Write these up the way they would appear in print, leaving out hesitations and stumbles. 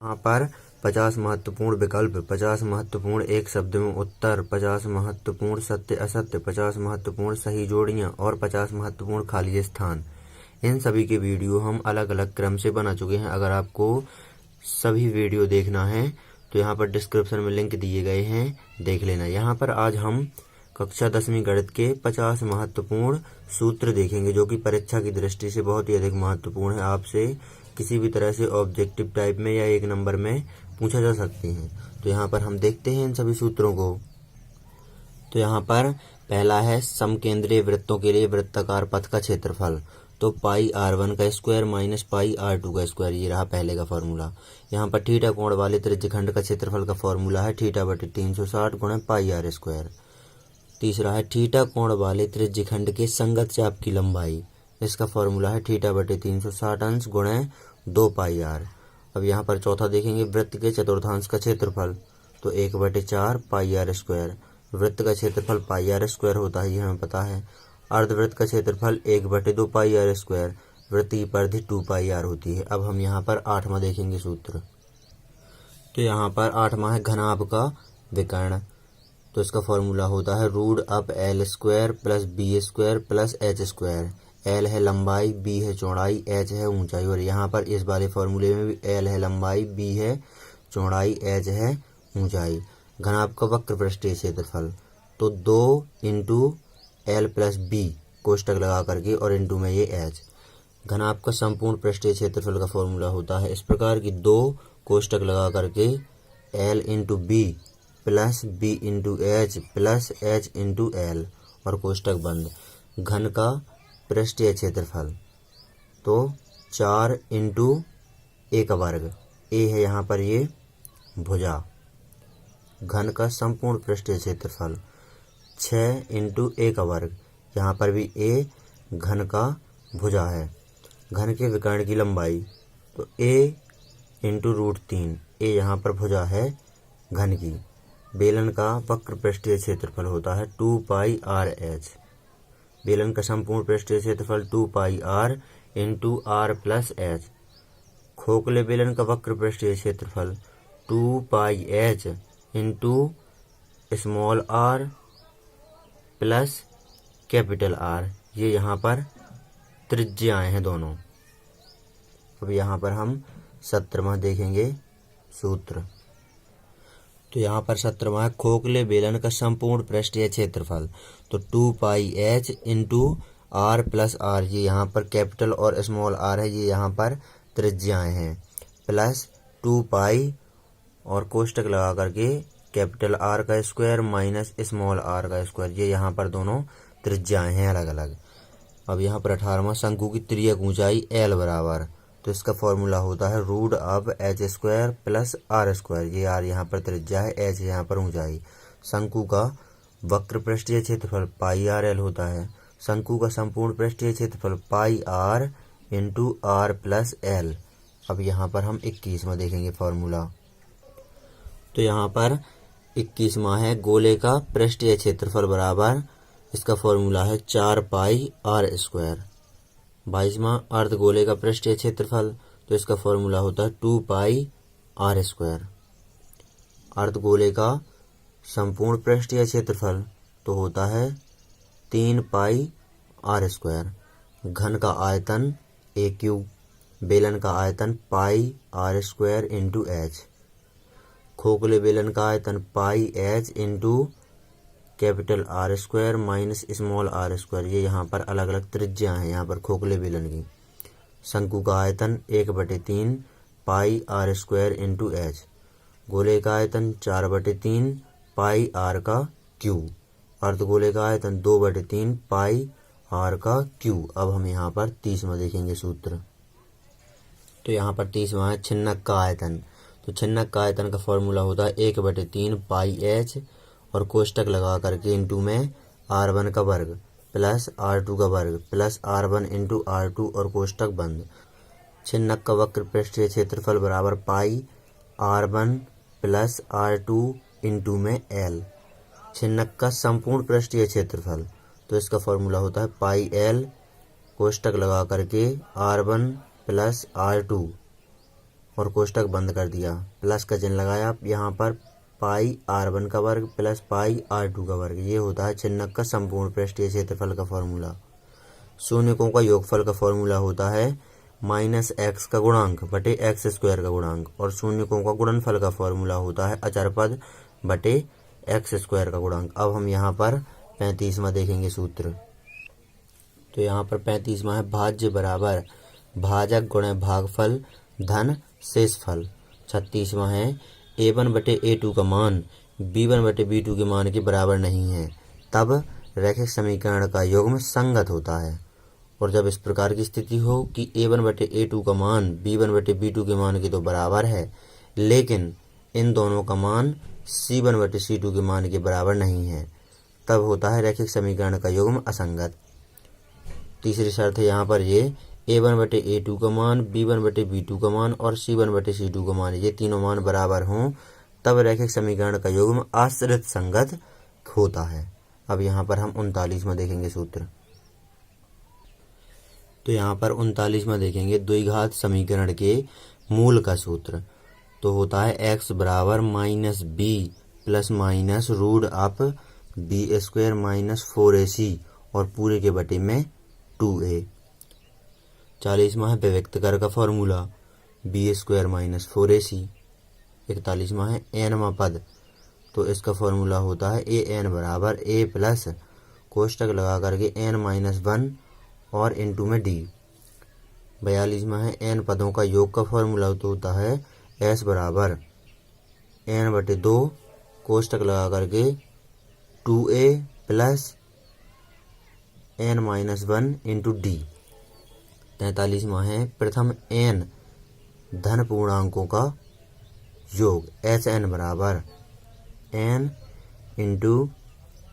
यहाँ पर 50 महत्वपूर्ण विकल्प, 50 महत्वपूर्ण एक शब्द में उत्तर, 50 महत्वपूर्ण सत्य असत्य, 50 महत्वपूर्ण सही जोड़ियाँ और 50 महत्वपूर्ण खाली स्थान। इन सभी के वीडियो हम अलग अलग क्रम से बना चुके हैं। अगर आपको सभी वीडियो देखना है तो यहाँ पर डिस्क्रिप्शन में लिंक दिए गए हैं, देख लेना। यहाँ पर आज हम कक्षा 10वीं गणित के 50 महत्वपूर्ण सूत्र देखेंगे, जो कि परीक्षा की दृष्टि से बहुत ही अधिक महत्वपूर्ण है। आपसे किसी भी तरह से ऑब्जेक्टिव टाइप में या एक नंबर में पूछा जा सकते हैं। तो यहाँ पर हम देखते हैं इन सभी सूत्रों को। तो यहाँ पर पहला है समकेंद्रीय वृत्तों के लिए वृत्ताकार पथ का क्षेत्रफल। तो पाई r1 का स्क्वायर माइनस पाई r2 का स्क्वायर, ये रहा पहले का फॉर्मूला। यहाँ पर थीटा कोण वाले त्रिज्यखंड का क्षेत्रफल का फॉर्मूला है थीटा बटे 360 गुणे पाई r स्क्वायर। तीसरा है थीटा कोण वाले त्रिज्यखंड के संगत चाप की लंबाई, इसका फॉर्मूला है थीटा बटे 360 अंश गुणे 2 पाई r। अब यहाँ पर चौथा देखेंगे वृत्त के चतुर्थांश का क्षेत्रफल। तो 1/4 पाई r स्क्वायर। वृत्त का क्षेत्रफल पाई r स्क्वायर होता है, ये हमें पता है। अर्धवृत्त का क्षेत्रफल 1/2 पाई r स्क्वायर। वृत्त की परिधि 2 पाई r होती है। अब हम यहाँ पर 8वां देखेंगे सूत्र। तो यहाँ पर 8वां है घनाभ का विकर्ण। तो इसका फॉर्मूला होता है root of L square plus B square plus H square. L है लंबाई, बी है चौड़ाई, एच है ऊंचाई। और यहाँ पर इस वाले फॉर्मूले में भी एल है लंबाई, बी है चौड़ाई, एच है ऊंचाई। घनाभ का वक्र पृष्ठीय क्षेत्रफल, तो 2 इंटू एल प्लस बी कोष्टक लगा करके और इंटू में ये एच। घनाभ का संपूर्ण पृष्ठीय क्षेत्रफल का फॉर्मूला होता है इस प्रकार की 2 कोष्टक लगा करके L into B plus B into H plus H into L और कोष्टक बंद। घन का पृष्ठीय क्षेत्रफल, तो 4 इंटू ए का वर्ग, ए है यहाँ पर ये भुजा। घन का संपूर्ण पृष्ठीय क्षेत्रफल 6 इंटू ए का वर्ग, यहाँ पर भी ए घन का भुजा है। घन के विकर्ण की लंबाई, तो ए इंटू √3, ए यहाँ पर भुजा है घन की। बेलन का वक्र पृष्ठीय क्षेत्रफल होता है 2 पाई r h। बेलन का संपूर्ण पृष्ठीय क्षेत्रफल 2 पाई r into r plus h। खोखले बेलन का वक्र पृष्ठीय क्षेत्रफल 2 पाई h into small r plus capital R। ये यहाँ पर त्रिज्याएं हैं दोनों। अब यहाँ पर हम 17वां देखेंगे सूत्र। तो यहाँ पर 17वां है खोखले बेलन का संपूर्ण पृष्ठीय क्षेत्रफल। तो 2 पाई h into r plus r, ये यहाँ पर कैपिटल और स्मॉल r है, ये यहाँ पर त्रिज्याएं हैं, प्लस 2 पाई और कोष्टक लगा करके कैपिटल R का स्क्वायर माइनस स्मॉल r का स्क्वायर, ये यहाँ पर दोनों त्रिज्याएं हैं अलग अलग। अब यहाँ पर 18वां शंकु की तिर्यक ऊंचाई l बराबर। तो इसका फॉर्मूला होता है रूट अब H square plus r square. ये r यहाँ पर त्रिज्या है, एच यहाँ पर ऊंचाई। शंकु का वक्र पृष्ठीय क्षेत्रफल पाई r l होता है। शंकु का संपूर्ण पृष्ठीय क्षेत्रफल पाई r into r plus l। अब यहाँ पर हम 21वां देखेंगे फॉर्मूला। तो यहाँ पर 21वां है गोले का पृष्ठीय क्षेत्रफल बराबर, इसका फॉर्मूला है 4 पाई r स्क्वायर। 22वां अर्धगोले का पृष्ठीय क्षेत्रफल, तो इसका फॉर्मूला होता है 2 पाई r स्क्वायर। अर्धगोले का संपूर्ण पृष्ठीय क्षेत्रफल तो होता है 3 पाई r स्क्वायर। घन का आयतन a क्यूब। बेलन का आयतन पाई r स्क्वायर इंटू एच। खोखले बेलन का आयतन पाई h into capital R square minus small r square, ये यहाँ पर अलग अलग त्रिज्यां हैं यहाँ पर खोखले बेलन की। शंकु का आयतन 1/3 पाई r स्क्वायर इंटू एच। गोले का आयतन 4/3 पाई r का क्यूब। अर्धगोले का आयतन 2/3 पाई r का क्यूब। अब हम यहाँ पर 30वां देखेंगे सूत्र। तो यहाँ पर 30वां है छिन्नक का आयतन। तो छिन्नक का आयतन का फॉर्मूला होता है 1/3 पाई h और कोष्टक लगा करके इंटू में r1 का वर्ग प्लस r2 का वर्ग प्लस r1 इंटू r2 और कोष्टक बंद। छिन्नक का वक्र पृष्ठीय क्षेत्रफल बराबर पाई r1 प्लस r2 इंटू में l। छिन्नक का संपूर्ण पृष्ठीय क्षेत्रफल, तो इसका फॉर्मूला होता है पाई l कोष्टक लगा करके r1 प्लस r2 और कोष्टक बंद कर दिया, प्लस का चिन्ह लगाया। यहाँ पर पाई r1 का वर्ग प्लस पाई r2 का वर्ग, ये होता है चिन्हक का संपूर्ण पृष्ठीय क्षेत्रफल का फॉर्मूला। शून्यकों का योगफल का फॉर्मूला होता है माइनस एक्स का गुणांक बटे एक्स स्क्वायर का गुणांक, और शून्यकों का गुणनफल का फॉर्मूला होता है अचर पद बटे एक्स स्क्वायर का गुणांक। अब हम यहाँ पर 35वां देखेंगे सूत्र। तो यहाँ पर 35वां है भाज्य बराबर भाजक गुणे भागफल धन शेषफल। 36वां है a1 बटे a2 का मान b1 बटे b2 के मान के बराबर नहीं है, तब रैखिक समीकरण का युग्म संगत होता है। और जब इस प्रकार की स्थिति हो कि a1 बटे a2 का मान b1 बटे b2 के मान के तो बराबर है, लेकिन इन दोनों का मान c1 बटे c2 के मान के बराबर नहीं है, तब होता है रैखिक समीकरण का युग्म असंगत। तीसरी शर्त है यहाँ पर ये a1 बटे a2 का मान b1 बटे b2 का मान और c1 बटे c2 का मान, ये तीनों मान बराबर हों, तब रैखिक समीकरण का युग्म आश्रित संगत होता है। अब यहाँ पर हम 39वां देखेंगे सूत्र। तो यहाँ पर 39वां देखेंगे द्विघात समीकरण के मूल का सूत्र। तो होता है x बराबर minus B plus minus root of B square minus 4ac और पूरे के बटे में 2a। 40वां है व्यक्त कर का formula B square minus 4ac। 41वां है nवां पद, तो इसका फॉर्मूला होता है ए एन बराबर ए प्लस कोष्टक लगा करके n माइनस 1 और इनटू में डी। 42वां है n पदों का योग का फॉर्मूला तो होता है s बराबर n बटे 2 कोष्टक लगा करके 2a plus n minus 1 into D. 43वां है प्रथम n धन पूर्णांकों का योग एच एन बराबर n इंटू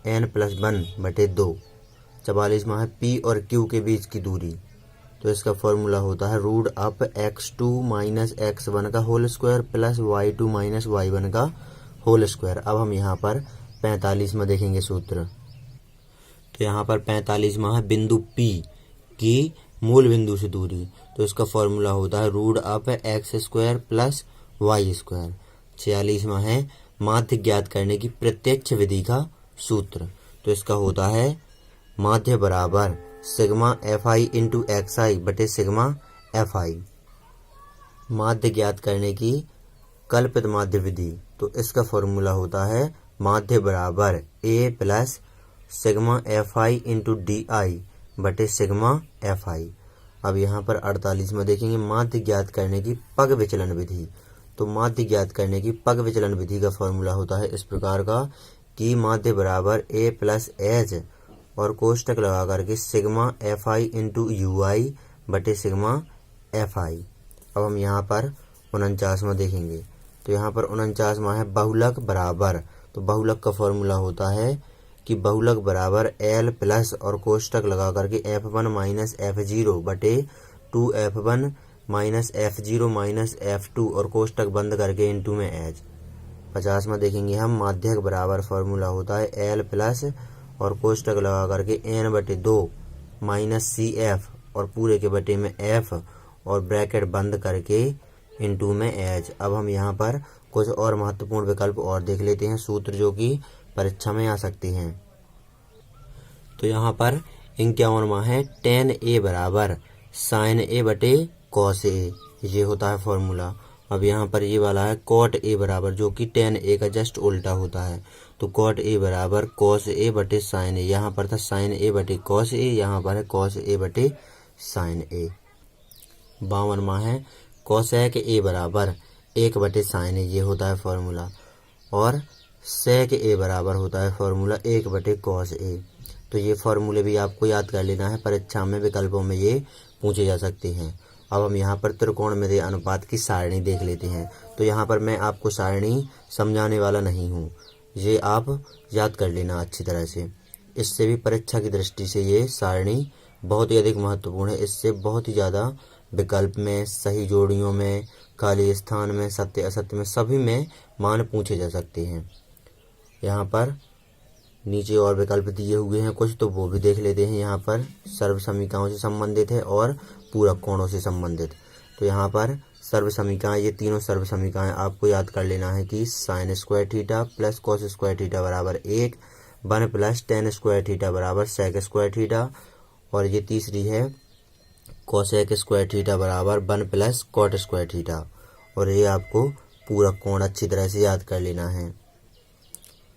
n प्लस 1 बटे 2। 44वां है p और q के बीच की दूरी, तो इसका फॉर्मूला होता है root up x2 minus x1 का whole square plus y2 minus y1 का होल स्क्वायर। अब हम यहाँ पर 45वां देखेंगे सूत्र। तो यहाँ पर 45वां है बिंदु P की मूल बिंदु से दूरी, तो इसका फॉर्मूला होता है root of X square plus Y square. 46वां है माध्य ज्ञात करने की प्रत्यक्ष विधि का सूत्र, तो इसका होता है माध्य बराबर sigma F I into X I बटे सिग्मा एफ आई। माध्य ज्ञात करने की कल्पित माध्य विधि, तो इसका फॉर्मूला होता है माध्य बराबर A plus sigma F I into D I बटे सिग्मा एफ आई। अब यहाँ पर 48वां देखेंगे माध्य ज्ञात करने की पग विचलन विधि। तो माध्य ज्ञात करने की पग विचलन विधि का फॉर्मूला होता है इस प्रकार का कि माध्य बराबर ए प्लस एच और कोष्टक लगा करके sigma F I into U I बटे सिग्मा एफ आई। अब हम यहाँ पर 49वां देखेंगे। तो यहाँ पर 49वां है बहुलक बराबर, तो बहुलक का फॉर्मूला होता है कि बहुलक बराबर एल प्लस और कोष्टक लगा करके f1 माइनस f0 बटे 2f1 minus f0 minus f2 और कोष्टक बंद करके इनटू में एच। 50वां देखेंगे हम माध्यक बराबर फॉर्मूला होता है एल प्लस और कोष्टक लगा करके n बटे 2 माइनस सी एफ और पूरे के बटे में f और ब्रैकेट बंद करके इनटू में एच। अब हम यहाँ पर कुछ और महत्वपूर्ण विकल्प और देख लेते हैं सूत्र जो कि परीक्षा में आ सकते हैं। तो यहाँ पर 51वां है tan a बराबर sin a बटे cos a, ये होता है फॉर्मूला। अब यहाँ पर ये वाला है cot a बराबर जो कि tan a का जस्ट उल्टा होता है, तो cot a बराबर cos a बटे sin a। यहाँ पर था sin a बटे cos a, यहाँ पर है cos a बटे sin a। 52वां है cosec a बराबर 1 बटे sin a, ये होता है फॉर्मूला। और sec a बराबर होता है फॉर्मूला 1 बटे cos a। तो ये फॉर्मूले भी आपको याद कर लेना है, परीक्षा में विकल्पों में ये पूछे जा सकते हैं। अब हम यहाँ पर त्रिकोणमितीय अनुपात की सारणी देख लेते हैं। तो यहाँ पर मैं आपको सारणी समझाने वाला नहीं हूँ, ये आप याद कर लेना अच्छी तरह से। इससे भी परीक्षा की दृष्टि से ये सारणी बहुत ही अधिक महत्वपूर्ण है। इससे बहुत ही ज़्यादा विकल्प में, सही जोड़ियों में, खाली स्थान में, सत्य असत्य में, सभी में मान पूछे जा सकते हैं। यहाँ पर नीचे और विकल्प दिए हुए हैं कुछ, तो वो भी देख लेते हैं। यहाँ पर सर्व समीकरणों से संबंधित है और पूरक कोणों से संबंधित। तो यहाँ पर सर्व समीकरण, ये तीनों सर्व समीकरण आपको याद कर लेना है कि sine square theta plus cos square theta बराबर 1, 1 प्लस टेन स्क्वायर थीटा बराबर सेक स्क्वायर थीटा, और ये तीसरी है कोसेक स्क्वायर थीटा बराबर 1 प्लस कॉट स्क्वायर थीटा। और ये आपको पूरा कोण अच्छी तरह से याद कर लेना है।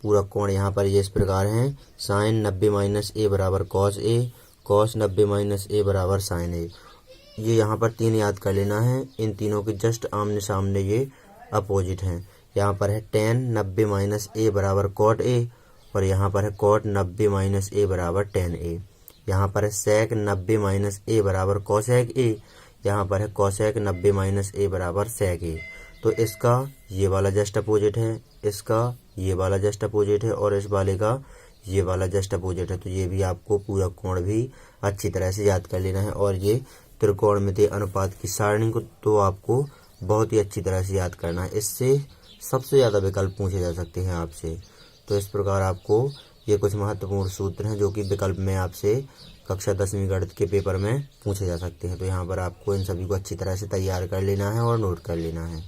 पूरा कोण यहाँ पर ये इस प्रकार है, साइन 90 माइनस ए बराबर कॉस ए, कॉस 90 माइनस ए बराबर साइन ए। ये यहाँ पर तीन याद कर लेना है। इन तीनों के जस्ट आमने सामने ये अपोजिट हैं। यहाँ पर है टेन 90 माइनस ए बराबर कॉट ए, और यहाँ पर है कॉट 90 माइनस ए बराबर टेन ए। यहाँ पर है सेक 90 माइनस ए बराबर कॉसेक ए, यहाँ पर है कॉसेक 90 माइनस ए बराबर सेक ए। तो इसका ये वाला जस्ट अपोजिट है, इसका ये वाला जस्ट अपोजिट है, और इस वाले का ये वाला जस्ट अपोजिट है। तो ये भी आपको पूरा कोण भी अच्छी तरह से याद कर लेना है। और ये त्रिकोणमितीय अनुपात की सारणी को तो आपको बहुत ही अच्छी तरह से याद करना है। इससे सबसे ज़्यादा विकल्प पूछे जा सकते हैं आपसे। तो इस प्रकार आपको ये कुछ महत्वपूर्ण सूत्र हैं जो कि विकल्प में आपसे कक्षा 10वीं गणित के पेपर में पूछे जा सकते हैं। तो यहाँ पर आपको इन सभी को अच्छी तरह से तैयार कर लेना है और नोट कर लेना है।